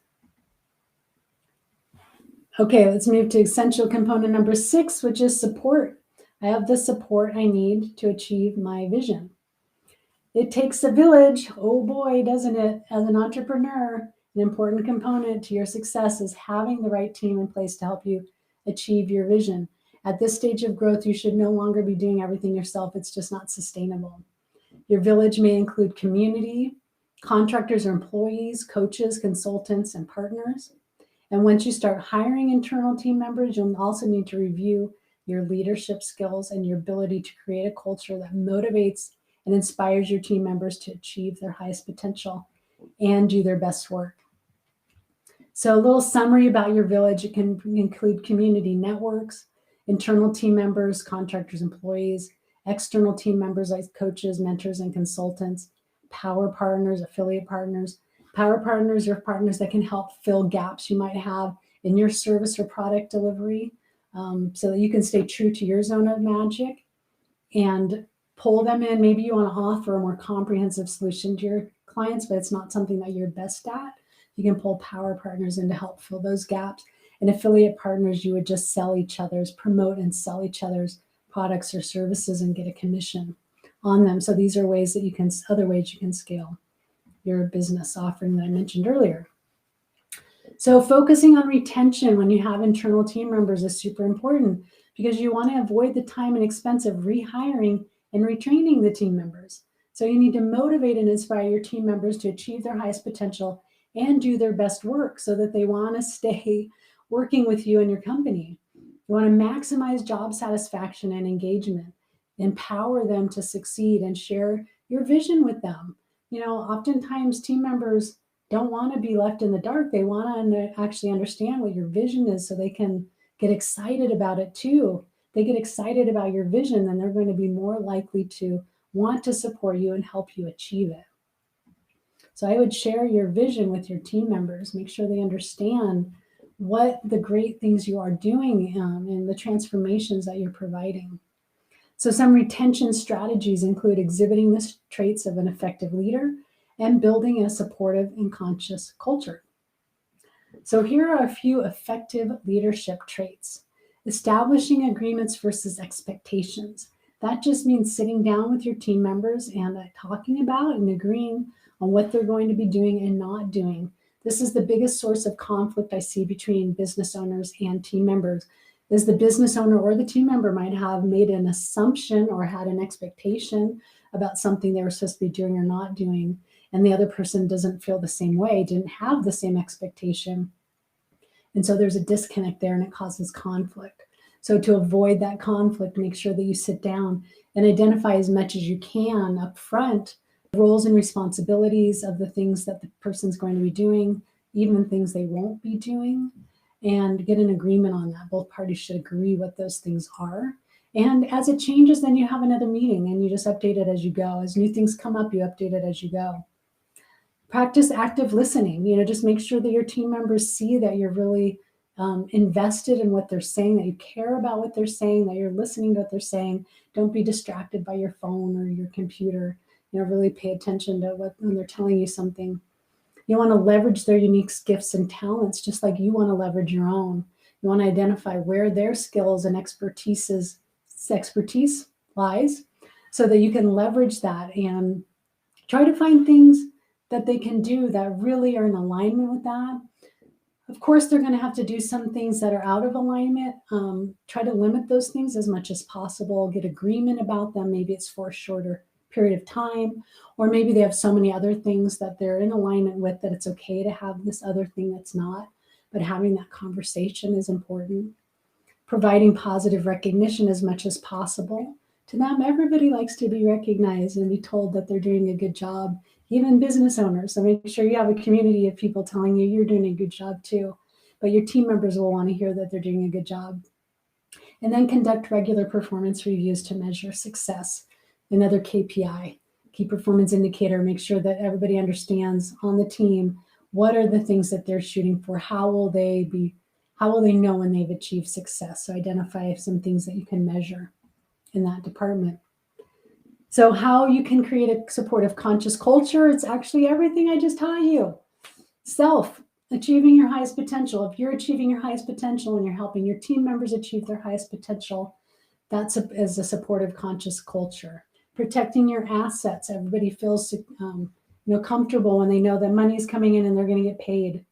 Okay, let's move to essential component number 6, which is support. I have the support I need to achieve my vision. It takes a village. Oh boy, doesn't it? As an entrepreneur, an important component to your success is having the right team in place to help you achieve your vision. At this stage of growth, you should no longer be doing everything yourself. It's just not sustainable. Your village may include community, contractors or employees, coaches, consultants, and partners. And once you start hiring internal team members, you'll also need to review your leadership skills and your ability to create a culture that motivates and inspires your team members to achieve their highest potential and do their best work. So a little summary about your village. It can include community networks, internal team members, contractors, employees, external team members like coaches, mentors, and consultants, power partners, affiliate partners. Power partners are partners that can help fill gaps you might have in your service or product delivery, so that you can stay true to your zone of magic and pull them in. Maybe you want to offer a more comprehensive solution to your clients, but it's not something that you're best at. You can pull power partners in to help fill those gaps. And affiliate partners, you would just promote and sell each other's products or services and get a commission on them. So these are other ways you can scale your business offering that I mentioned earlier. So focusing on retention when you have internal team members is super important, because you want to avoid the time and expense of rehiring and retraining the team members. So you need to motivate and inspire your team members to achieve their highest potential and do their best work so that they want to stay working with you and your company. You want to maximize job satisfaction and engagement, empower them to succeed, and share your vision with them. You know, oftentimes team members don't want to be left in the dark. They want to actually understand what your vision is so they can get excited about it too. They get excited about your vision, then they're going to be more likely to want to support you and help you achieve it. So I would share your vision with your team members. Make sure they understand what the great things you are doing and the transformations that you're providing. So some retention strategies include exhibiting the traits of an effective leader and building a supportive and conscious culture. So here are a few effective leadership traits. Establishing agreements versus expectations. That just means sitting down with your team members and talking about and agreeing on what they're going to be doing and not doing. This is the biggest source of conflict I see between business owners and team members, is the business owner or the team member might have made an assumption or had an expectation about something they were supposed to be doing or not doing, and the other person doesn't feel the same way, didn't have the same expectation. And so there's a disconnect there and it causes conflict. So to avoid that conflict, make sure that you sit down and identify as much as you can up front roles and responsibilities of the things that the person's going to be doing, even things they won't be doing, and get an agreement on that. Both parties should agree what those things are. And as it changes, then you have another meeting and you just update it as you go. As new things come up, you update it as you go. Practice active listening. Just make sure that your team members see that you're really invested in what they're saying, that you care about what they're saying, that you're listening to what they're saying. Don't be distracted by your phone or your computer. Really pay attention to when they're telling you something. You want to leverage their unique gifts and talents, just like you want to leverage your own. You want to identify where their skills and expertise lies so that you can leverage that and try to find things that they can do that really are in alignment with that. Of course, they're going to have to do some things that are out of alignment. Try to limit those things as much as possible, get agreement about them. Maybe it's for a shorter period of time, or maybe they have so many other things that they're in alignment with that it's okay to have this other thing that's not, but having that conversation is important. Providing positive recognition as much as possible. To them, everybody likes to be recognized and be told that they're doing a good job, even business owners. So make sure you have a community of people telling you you're doing a good job too, but your team members will want to hear that they're doing a good job. And then conduct regular performance reviews to measure success. Another KPI, key performance indicator, make sure that everybody understands on the team what are the things that they're shooting for, how will they know when they've achieved success. So identify some things that you can measure in that department. So how you can create a supportive conscious culture, it's actually everything I just taught you. Self, achieving your highest potential. If you're achieving your highest potential and you're helping your team members achieve their highest potential, that's a supportive conscious culture. Protecting your assets. Everybody feels comfortable when they know that money's coming in and they're going to get paid.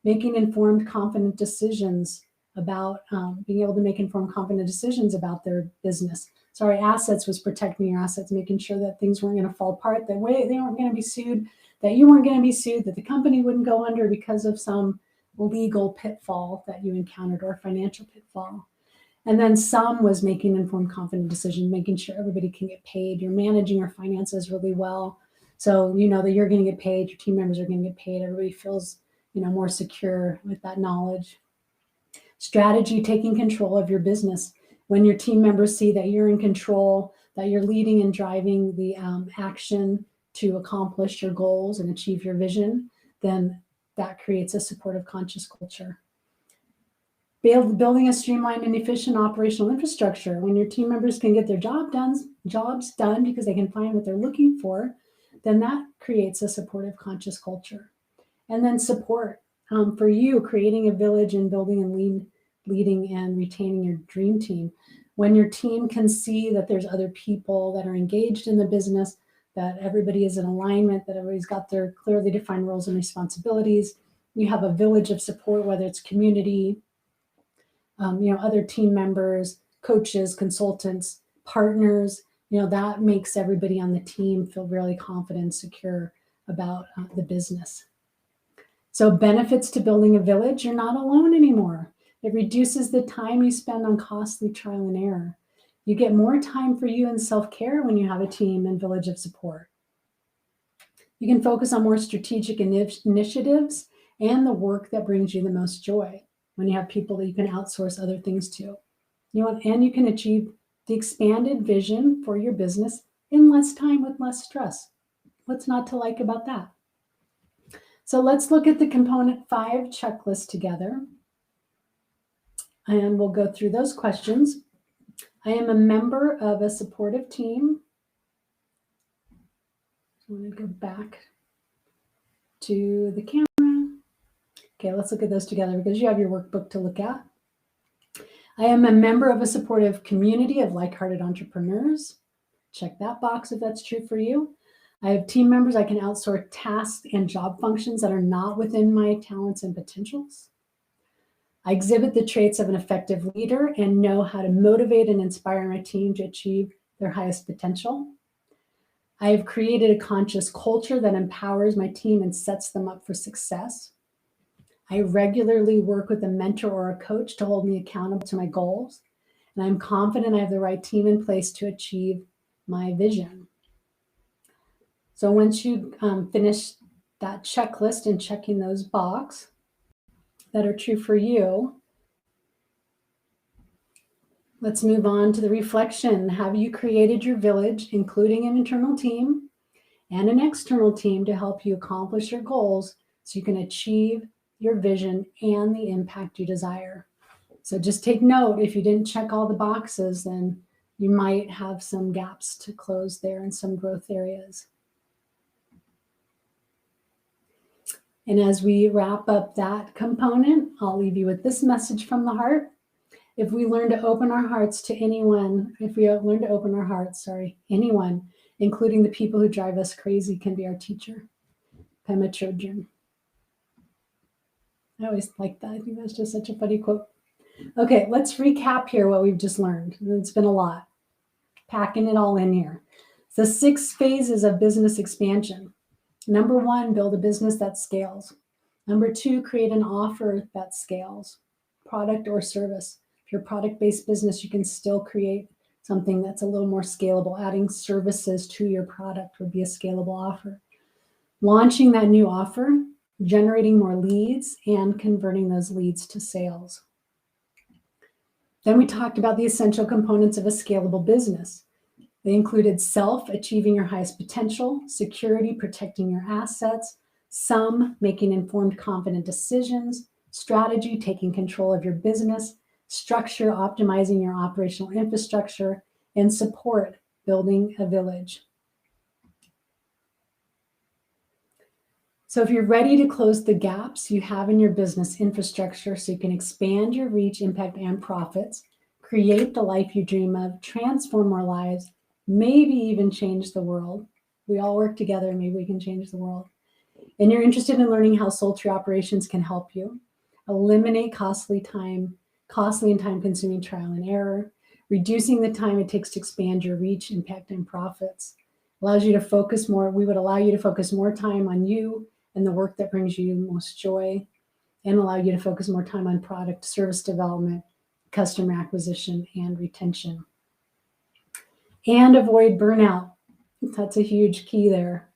Making informed, confident decisions about being able to make informed, confident decisions about their business. Sorry, assets was protecting your assets, making sure that things weren't going to fall apart, that way they weren't going to be sued, that you weren't going to be sued, that the company wouldn't go under because of some legal pitfall that you encountered or financial pitfall. And then some was making informed, confident decisions, making sure everybody can get paid. You're managing your finances really well. So you know that you're going to get paid, your team members are going to get paid. Everybody feels, more secure with that knowledge. Strategy, taking control of your business. When your team members see that you're in control, that you're leading and driving the action to accomplish your goals and achieve your vision, then that creates a supportive conscious culture. Building a streamlined and efficient operational infrastructure. When your team members can get their jobs done because they can find what they're looking for, then that creates a supportive conscious culture. And then support. For you, creating a village and building and leading and retaining your dream team. When your team can see that there's other people that are engaged in the business, that everybody is in alignment, that everybody's got their clearly defined roles and responsibilities, you have a village of support, whether it's community, other team members, coaches, consultants, partners, that makes everybody on the team feel really confident and secure about the business. So benefits to building a village, you're not alone anymore. It reduces the time you spend on costly trial and error. You get more time for you and self-care when you have a team and village of support. You can focus on more strategic initiatives and the work that brings you the most joy when you have people that you can outsource other things to. And you can achieve the expanded vision for your business in less time with less stress. What's not to like about that? So let's look at the component 5 checklist together. And we'll go through those questions. I am a member of a supportive team. So I'm going to go back to the camera. Okay, let's look at those together because you have your workbook to look at. I am a member of a supportive community of like-hearted entrepreneurs. Check that box if that's true for you. I have team members I can outsource tasks and job functions that are not within my talents and potentials. I exhibit the traits of an effective leader and know how to motivate and inspire my team to achieve their highest potential. I have created a conscious culture that empowers my team and sets them up for success. I regularly work with a mentor or a coach to hold me accountable to my goals. And I'm confident I have the right team in place to achieve my vision. So once you finish that checklist and checking those boxes that are true for you, let's move on to the reflection. Have you created your village, including an internal team and an external team, to help you accomplish your goals so you can achieve your vision and the impact you desire? So just take note, if you didn't check all the boxes, then you might have some gaps to close there and some growth areas. And as we wrap up that component, I'll leave you with this message from the heart. If we learn to open our hearts to anyone, anyone, including the people who drive us crazy, can be our teacher. Pema Chodron. I always like that. I think that's just such a funny quote. Okay, let's recap here what we've just learned. It's been a lot. Packing it all in here. The 6 phases of business expansion. Number 1, build a business that scales. Number 2, create an offer that scales, product or service. If you're a product-based business, you can still create something that's a little more scalable. Adding services to your product would be a scalable offer. Launching that new offer, generating more leads, and converting those leads to sales. Then we talked about the essential components of a scalable business. They included self, achieving your highest potential, security, protecting your assets, making informed, confident decisions, strategy, taking control of your business, structure, optimizing your operational infrastructure, and support, building a village. So if you're ready to close the gaps you have in your business infrastructure so you can expand your reach, impact, and profits, create the life you dream of, transform our lives, maybe even change the world. We all work together, maybe we can change the world. And you're interested in learning how Soul Tree Operations can help you eliminate costly and time-consuming trial and error, reducing the time it takes to expand your reach, impact, and profits. Allows you to focus more. We would allow you to focus more time on you and the work that brings you most joy, and allow you to focus more time on product, service development, customer acquisition, and retention. And avoid burnout. That's a huge key there.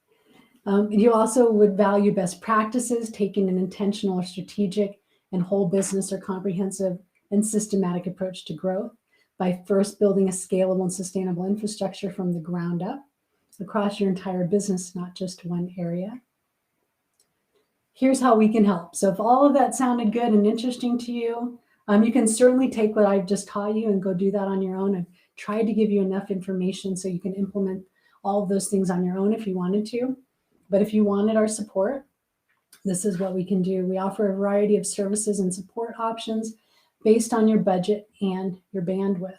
You also would value best practices, taking an intentional or strategic and whole business or comprehensive and systematic approach to growth by first building a scalable and sustainable infrastructure from the ground up across your entire business, not just one area. Here's how we can help. So if all of that sounded good and interesting to you, you can certainly take what I've just taught you and go do that on your own. I've tried to give you enough information so you can implement all of those things on your own if you wanted to. But if you wanted our support, this is what we can do. We offer a variety of services and support options based on your budget and your bandwidth.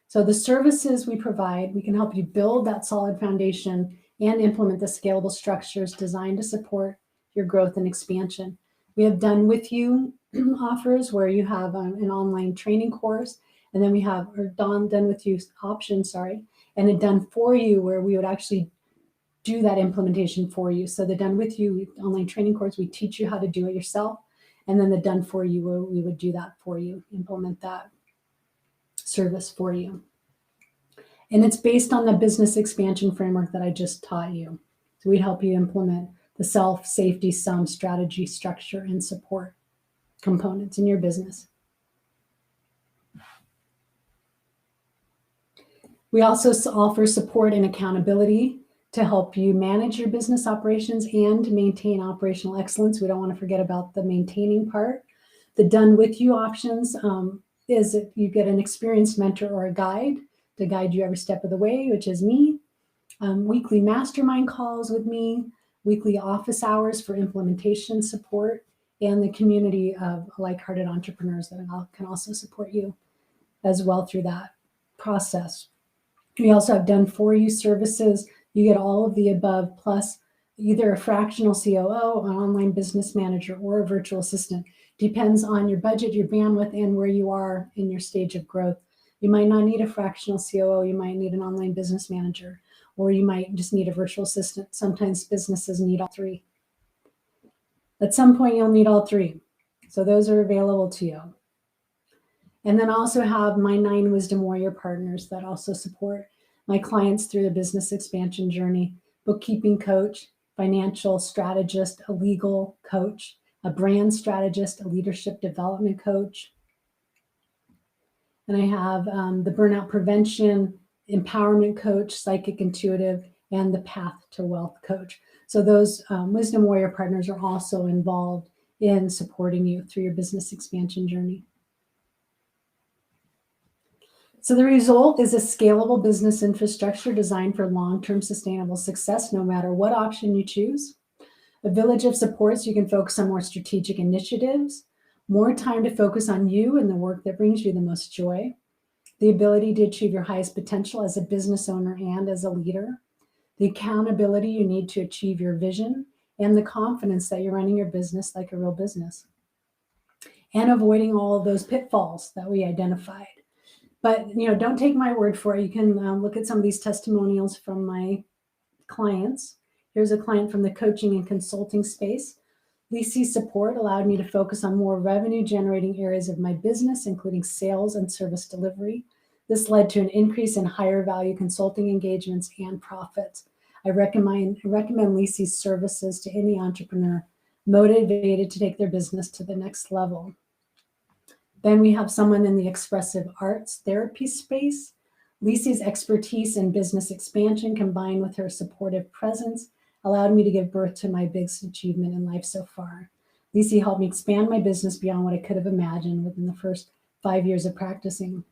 So the services we provide, we can help you build that solid foundation and implement the scalable structures designed to support your growth and expansion. We have done with you offers where you have an online training course, and then we have done with you options, and a done for you where we would actually do that implementation for you. So the done with you online training course, we teach you how to do it yourself. And then the done for you, where we would do that for you, implement that service for you. And it's based on the business expansion framework that I just taught you. So we'd help you implement the self, safety, strategy, structure, and support components in your business. We also offer support and accountability to help you manage your business operations and maintain operational excellence. We don't want to forget about the maintaining part. The done with you options is that you get an experienced mentor or a guide to guide you every step of the way, which is me. Weekly mastermind calls with me, weekly office hours for implementation support, and the community of like-hearted entrepreneurs that can also support you as well through that process. We also have done for you services. You get all of the above, plus either a fractional COO, an online business manager, or a virtual assistant. Depends on your budget, your bandwidth, and where you are in your stage of growth. You might not need a fractional COO. You might need an online business manager, or you might just need a virtual assistant. Sometimes businesses need all three. At some point, you'll need all three. So those are available to you. And then I also have my 9 Wisdom Warrior partners that also support my clients through the business expansion journey: bookkeeping coach, financial strategist, a legal coach, a brand strategist, a leadership development coach. And I have the burnout prevention, empowerment coach, psychic intuitive, and the path to wealth coach. So those Wisdom Warrior partners are also involved in supporting you through your business expansion journey. So the result is a scalable business infrastructure designed for long-term sustainable success, no matter what option you choose. A village of supports, you can focus on more strategic initiatives, more time to focus on you and the work that brings you the most joy, the ability to achieve your highest potential as a business owner and as a leader, the accountability you need to achieve your vision, and the confidence that you're running your business like a real business, and avoiding all of those pitfalls that we identified. But don't take my word for it. You can look at some of these testimonials from my clients. Here's a client from the coaching and consulting space. Lisi's support allowed me to focus on more revenue generating areas of my business, including sales and service delivery. This led to an increase in higher value consulting engagements and profits. I recommend Lisi's services to any entrepreneur motivated to take their business to the next level. Then we have someone in the expressive arts therapy space. Lisi's expertise in business expansion combined with her supportive presence allowed me to give birth to my biggest achievement in life so far. Lisi helped me expand my business beyond what I could have imagined within the first 5 years of practicing.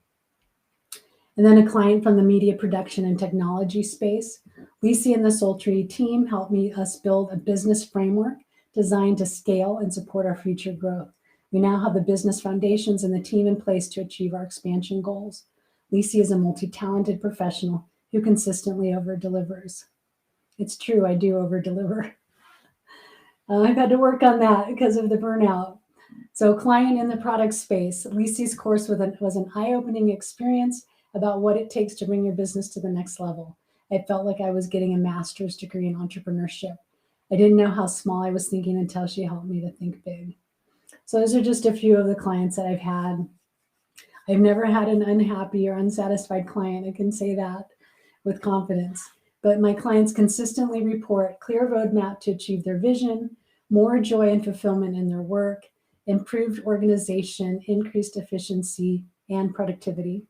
And then a client from the media production and technology space. Lisi and the Soul Tree team helped us build a business framework designed to scale and support our future growth. We now have the business foundations and the team in place to achieve our expansion goals. Lisi is a multi-talented professional who consistently over-delivers. It's true, I do over-deliver. I've had to work on that because of the burnout. So client in the product space, Lisi's course was an eye-opening experience about what it takes to bring your business to the next level. I felt like I was getting a master's degree in entrepreneurship. I didn't know how small I was thinking until she helped me to think big. So those are just a few of the clients that I've had. I've never had an unhappy or unsatisfied client. I can say that with confidence. But my clients consistently report clear roadmap to achieve their vision, more joy and fulfillment in their work, improved organization, increased efficiency and productivity,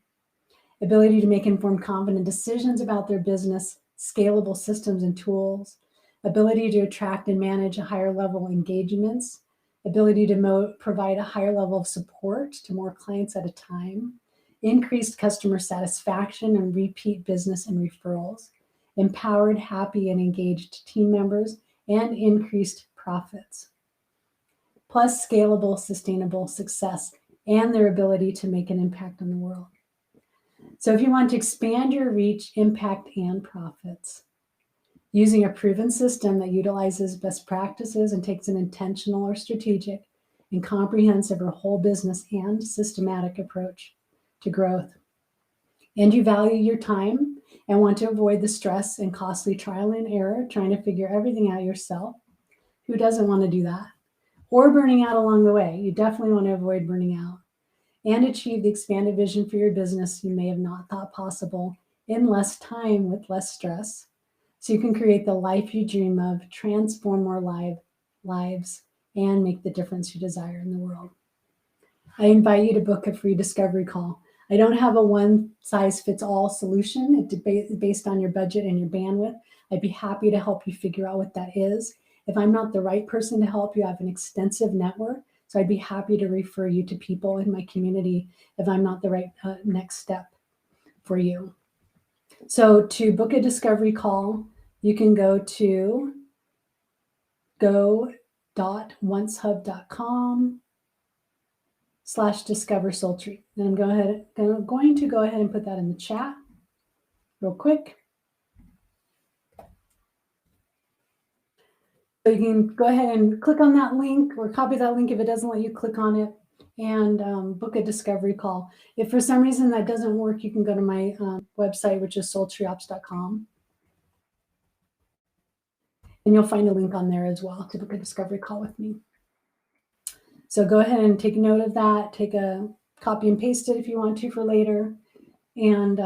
ability to make informed, confident decisions about their business, scalable systems and tools, ability to attract and manage a higher level engagements, ability to provide a higher level of support to more clients at a time, increased customer satisfaction and repeat business and referrals, empowered, happy, and engaged team members, and increased profits, plus scalable, sustainable success and their ability to make an impact on the world. So if you want to expand your reach, impact, and profits, using a proven system that utilizes best practices and takes an intentional or strategic and comprehensive or whole business and systematic approach to growth, and you value your time and want to avoid the stress and costly trial and error, trying to figure everything out yourself, who doesn't want to do that? Or burning out along the way. You definitely want to avoid burning out and achieve the expanded vision for your business you may have not thought possible in less time with less stress, so you can create the life you dream of, transform more lives, and make the difference you desire in the world. I invite you to book a free discovery call. I don't have a one-size-fits-all solution. It's based on your budget and your bandwidth. I'd be happy to help you figure out what that is. If I'm not the right person to help you, I have an extensive network, so I'd be happy to refer you to people in my community if I'm not the right next step for you. So to book a discovery call, you can go to go.oncehub.com /discover Sultry. And I'm going to go ahead and put that in the chat real quick. So you can go ahead and click on that link or copy that link if it doesn't let you click on it, and book a discovery call. If for some reason that doesn't work, you can go to my website, which is sultryops.com. And you'll find a link on there as well to book a discovery call with me. So go ahead and take note of that. Take a copy and paste it if you want to for later. And